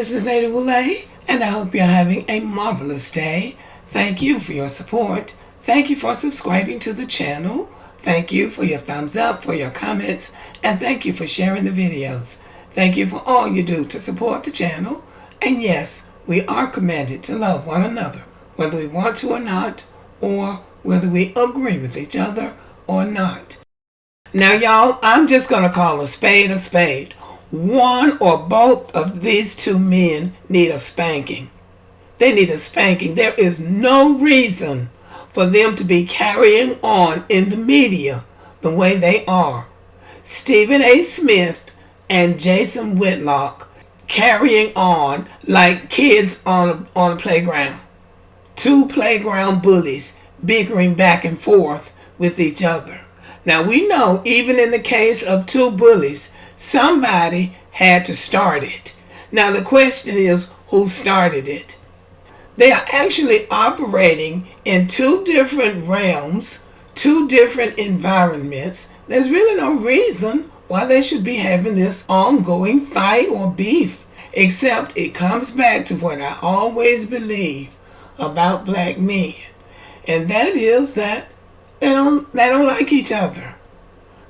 this is Lady Wule, and I hope you're having a marvelous day. Thank you for your support. Thank you for subscribing to the channel. Thank you for your thumbs up, for your comments, and thank you for sharing the videos. Thank you for all you do to support the channel. And yes, we are commanded to love one another, whether we want to or not, or whether we agree with each other or not. Now, y'all, I'm just going to call a spade a spade. One or both of these two men need a spanking. They need a spanking. There is no reason for them to be carrying on in the media the way they are. Stephen A. Smith and Jason Whitlock carrying on like kids on a playground. Two playground bullies bickering back and forth with each other. Now, we know even in the case of two bullies, somebody had to start it. Now, the question is, who started it? They are actually operating in two different realms, two different environments. There's really no reason why they should be having this ongoing fight or beef, except it comes back to what I always believe about black men, and that is that they don't like each other.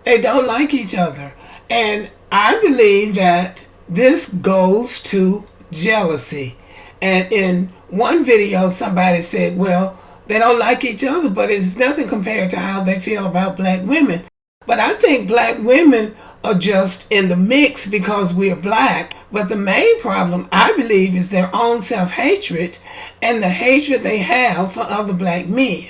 They don't like each other. And I believe that this goes to jealousy. And in one video, somebody said, well, they don't like each other, but it's nothing compared to how they feel about black women. But I think black women are just in the mix because we're black. But the main problem, I believe, is their own self-hatred and the hatred they have for other black men.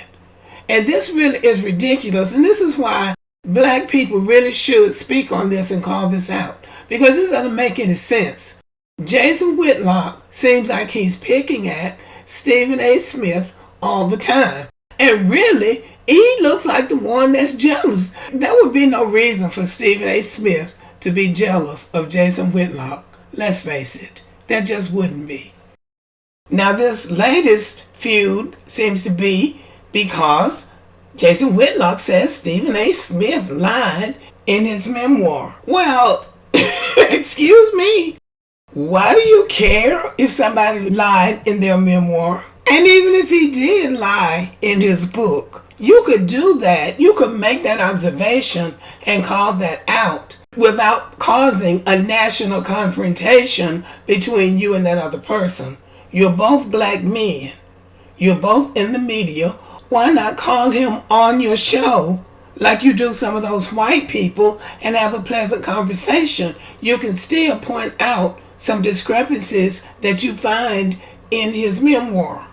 And this really is ridiculous. And this is why black people really should speak on this and call this out, because this doesn't make any sense. Jason Whitlock seems like he's picking at Stephen A. Smith all the time. And really, he looks like the one that's jealous. There would be no reason for Stephen A. Smith to be jealous of Jason Whitlock. Let's face it, there just wouldn't be. Now, this latest feud seems to be because Jason Whitlock says Stephen A. Smith lied in his memoir. Well, excuse me. Why do you care if somebody lied in their memoir? And even if he did lie in his book, you could do that. You could make that observation and call that out without causing a national confrontation between you and that other person. You're both black men. You're both in the media. Why not call him on your show like you do some of those white people and have a pleasant conversation? You can still point out some discrepancies that you find in his memoir.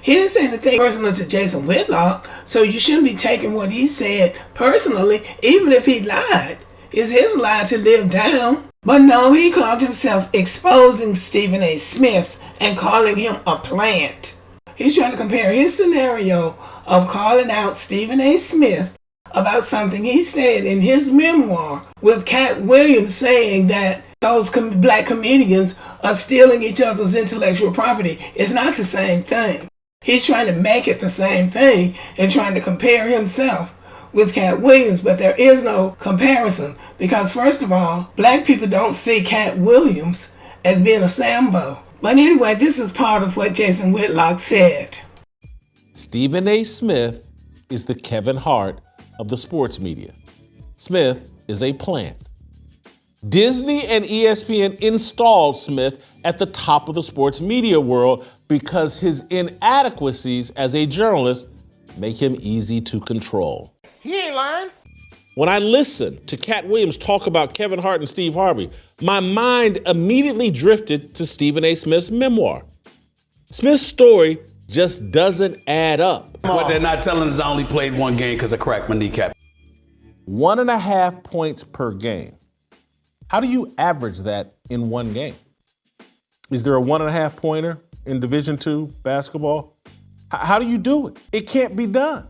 He didn't say anything personal to Jason Whitlock, so you shouldn't be taking what he said personally, even if he lied. It's his lie to live down. But no, he called himself exposing Stephen A. Smith and calling him a plant. He's trying to compare his scenario of calling out Stephen A. Smith about something he said in his memoir with Cat Williams saying that those black comedians are stealing each other's intellectual property. It's not the same thing. He's trying to make it the same thing and trying to compare himself with Cat Williams, but there is no comparison because, first of all, black people don't see Cat Williams as being a Sambo. But anyway, this is part of what Jason Whitlock said. Stephen A. Smith is the Kevin Hart of the sports media. Smith is a plant. Disney and ESPN installed Smith at the top of the sports media world because his inadequacies as a journalist make him easy to control. He ain't lying. When I listened to Cat Williams talk about Kevin Hart and Steve Harvey, my mind immediately drifted to Stephen A. Smith's memoir. Smith's story just doesn't add up. What they're not telling is I only played one game because I cracked my kneecap. 1.5 points per game. How do you average that in one game? Is there a 1.5 pointer in Division II basketball? How do you do it? It can't be done.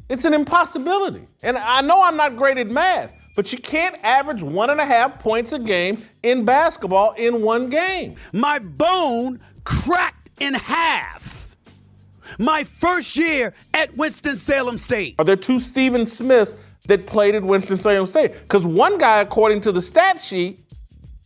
It's an impossibility. And I know I'm not great at math, but you can't average 1.5 points a game in basketball in one game. My bone cracked in half. My first year at Winston-Salem State. Are there two Stephen Smiths that played at Winston-Salem State? Because one guy, according to the stat sheet,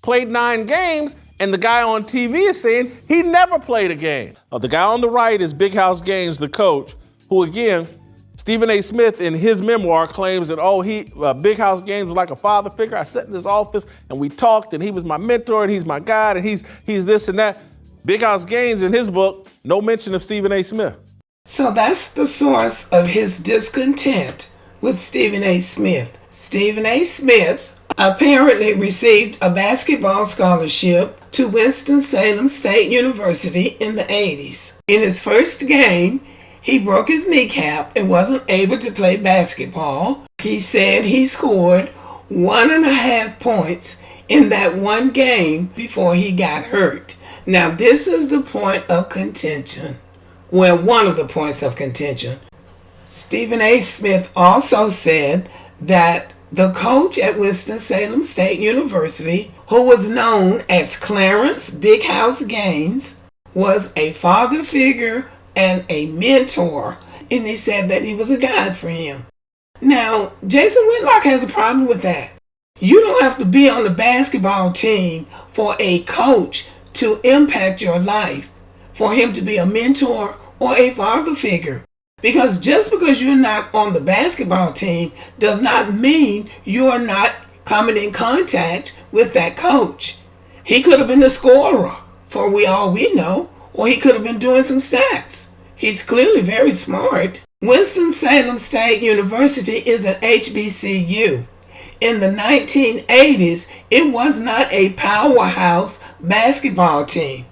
played 9 games And the guy on TV is saying he never played a game. The guy on the right is Big House Gaines, the coach, who again, Stephen A. Smith in his memoir claims that, Big House Gaines was like a father figure. I sat in his office and we talked and he was my mentor and he's my guide and he's this and that. Big House Gaines in his book, no mention of Stephen A. Smith. So that's the source of his discontent with Stephen A. Smith. Stephen A. Smith apparently received a basketball scholarship to Winston-Salem State University in the 80s. In his first game, he broke his kneecap and wasn't able to play basketball. He said he scored 1.5 points in that one game before he got hurt. Now this is the point of contention. Well, one of the points of contention. Stephen A. Smith also said that the coach at Winston-Salem State University, who was known as Clarence Big House Gaines, was a father figure and a mentor, and he said that he was a guide for him. Now, Jason Whitlock has a problem with that. You don't have to be on the basketball team for a coach to impact your life, for him to be a mentor or a father figure. Because just because you're not on the basketball team does not mean you're not coming in contact with that coach. He could have been the scorer, for all we know, or he could have been doing some stats. He's clearly very smart. Winston-Salem State University is an HBCU. In the 1980s, it was not a powerhouse basketball team.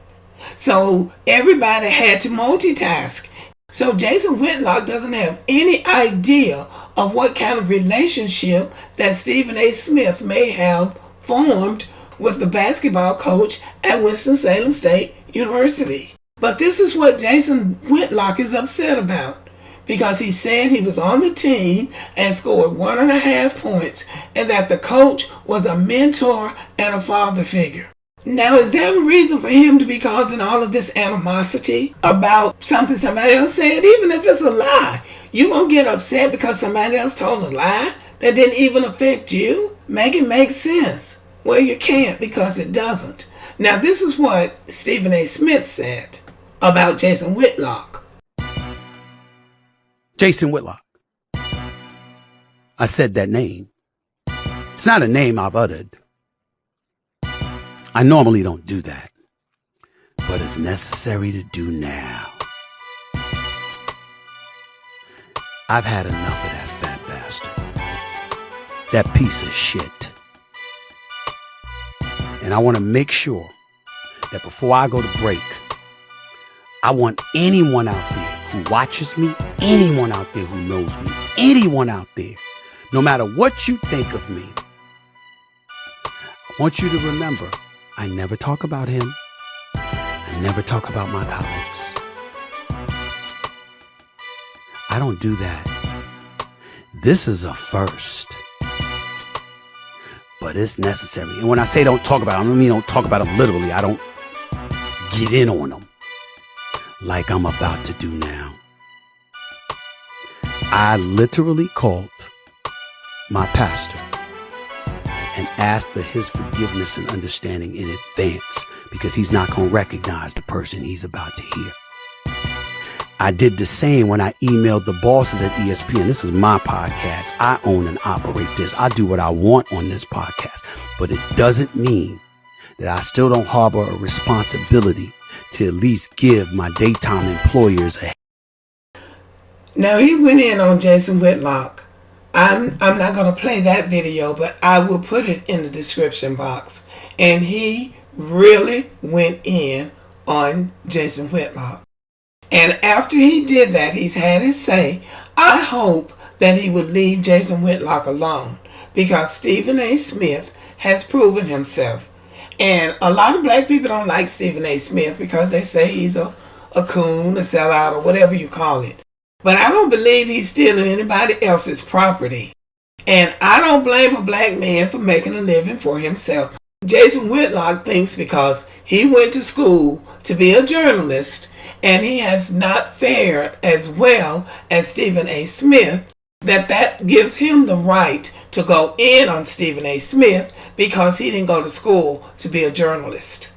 So everybody had to multitask. So Jason Whitlock doesn't have any idea of what kind of relationship that Stephen A. Smith may have formed with the basketball coach at Winston-Salem State University. But this is what Jason Whitlock is upset about, because he said he was on the team and scored 1.5 points and that the coach was a mentor and a father figure. Now, is that a reason for him to be causing all of this animosity about something somebody else said? Even if it's a lie, you gonna get upset because somebody else told a lie that didn't even affect you? Make it make sense. Well, you can't, because it doesn't. Now, this is what Stephen A. Smith said about Jason Whitlock. Jason Whitlock. I said that name. It's not a name I've uttered. I normally don't do that, but it's necessary to do now. I've had enough of that fat bastard. That piece of shit. And I want to make sure that before I go to break, I want anyone out there who watches me, anyone out there who knows me, anyone out there, no matter what you think of me, I want you to remember, I never talk about him. I never talk about my colleagues. I don't do that. This is a first. But it's necessary. And when I say don't talk about him, I don't mean don't talk about him literally. I don't get in on him like I'm about to do now. I literally called my pastor and asked for his forgiveness and understanding in advance, because he's not going to recognize the person he's about to hear. I did the same when I emailed the bosses at ESPN. This is my podcast. I own and operate this. I do what I want on this podcast. But it doesn't mean that I still don't harbor a responsibility to at least give my daytime employers a... Now, he went in on Jason Whitlock. I'm not going to play that video, but I will put it in the description box. And he really went in on Jason Whitlock. And after he did that, he's had his say. I hope that he would leave Jason Whitlock alone, because Stephen A. Smith has proven himself. And a lot of black people don't like Stephen A. Smith because they say he's a coon, a sellout, or whatever you call it. But I don't believe he's stealing anybody else's property. And I don't blame a black man for making a living for himself. Jason Whitlock thinks because he went to school to be a journalist and he has not fared as well as Stephen A. Smith, that gives him the right to go in on Stephen A. Smith because he didn't go to school to be a journalist.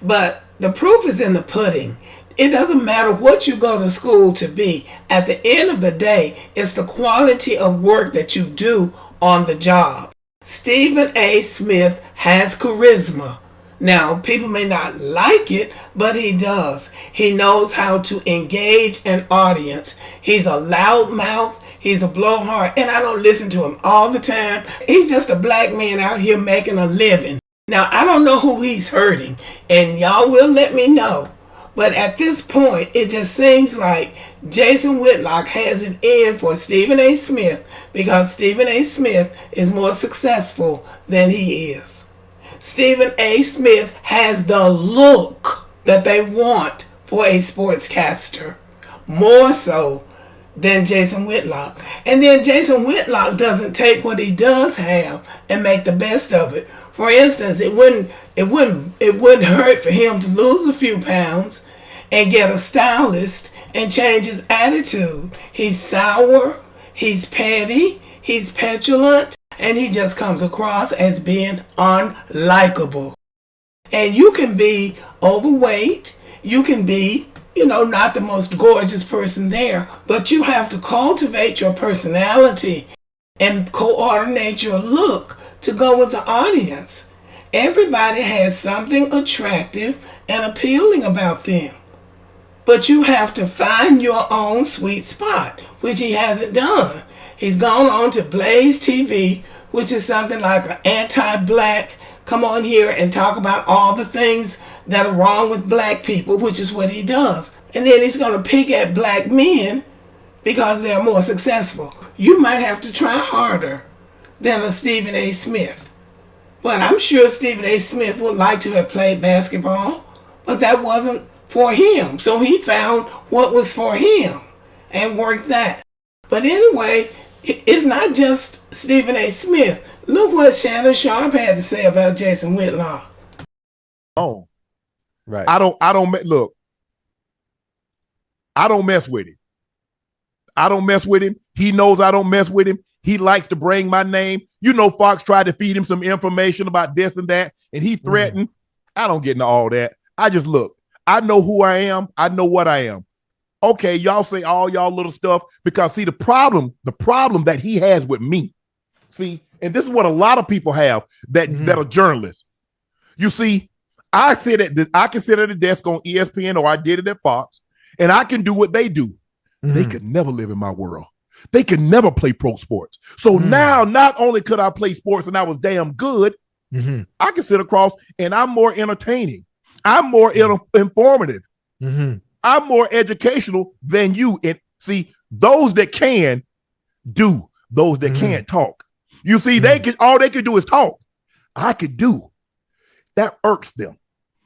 But the proof is in the pudding. It doesn't matter what you go to school to be. At the end of the day, it's the quality of work that you do on the job. Stephen A. Smith has charisma. Now, people may not like it, but he does. He knows how to engage an audience. He's a loudmouth. He's a blowhard. And I don't listen to him all the time. He's just a black man out here making a living. Now, I don't know who he's hurting, and y'all will let me know. But at this point, it just seems like Jason Whitlock has it in for Stephen A. Smith because Stephen A. Smith is more successful than he is. Stephen A. Smith has the look that they want for a sportscaster, more so than Jason Whitlock. And then Jason Whitlock doesn't take what he does have and make the best of it. For instance, it wouldn't hurt for him to lose a few pounds and get a stylist and change his attitude. He's sour, he's petty, he's petulant, and he just comes across as being unlikable. And you can be overweight, you can be, not the most gorgeous person there, but you have to cultivate your personality and coordinate your look to go with the audience. Everybody has something attractive and appealing about them. But you have to find your own sweet spot, which he hasn't done. He's gone on to Blaze TV, which is something like an anti-black, come on here and talk about all the things that are wrong with black people, which is what he does. And then he's going to pick at black men because they're more successful. You might have to try harder than a Stephen A. Smith. But I'm sure Stephen A. Smith would like to have played basketball, but that wasn't for him. So he found what was for him and worked that. But anyway, it's not just Stephen A. Smith. Look what Shannon Sharp had to say about Jason Whitlock. Oh, right. I don't mess with him. I don't mess with him. He knows I don't mess with him. He likes to bring my name. Fox tried to feed him some information about this and that, and he threatened. I don't get into all that. I just look. I know who I am. I know what I am. Okay, y'all say all y'all little stuff because see the problem that he has with me. See, and this is what a lot of people have that are journalists. You see, I can sit at a desk on ESPN or I did it at Fox, and I can do what they do. They could never live in my world. They could never play pro sports. So now, not only could I play sports and I was damn good, I can sit across and I'm more entertaining. I'm more informative. I'm more educational than you. And see, those that can do, those that can't talk. You see, all they can do is talk. I could do. That irks them.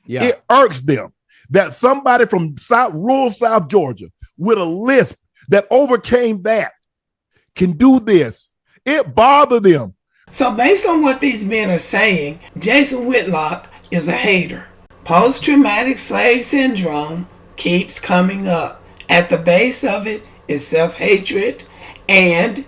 Yeah. It irks them that somebody from rural South Georgia with a lisp that overcame that can do this. It bothered them. So based on what these men are saying, Jason Whitlock is a hater. Post-traumatic slave syndrome keeps coming up. At the base of it is self-hatred, and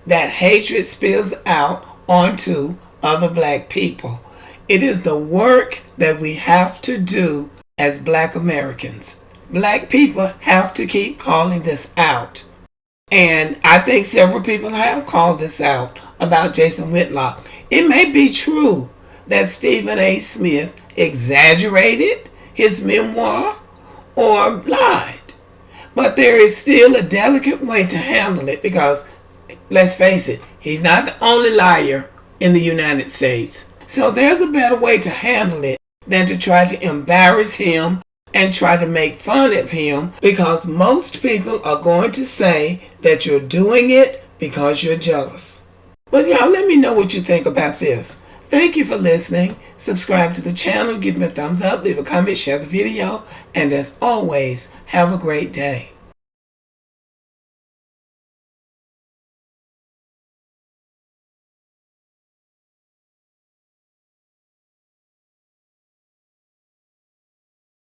that hatred spills out onto other black people. It is the work that we have to do as black Americans. Black people have to keep calling this out. And I think several people have called this out about Jason Whitlock. It may be true that Stephen A. Smith exaggerated his memoir or lied. But there is still a delicate way to handle it because, let's face it, he's not the only liar in the United States. So there's a better way to handle it than to try to embarrass him and try to make fun of him, because most people are going to say that you're doing it because you're jealous. But y'all, let me know what you think about this. Thank you for listening. Subscribe to the channel, give me a thumbs up, leave a comment, share the video, and as always, have a great day.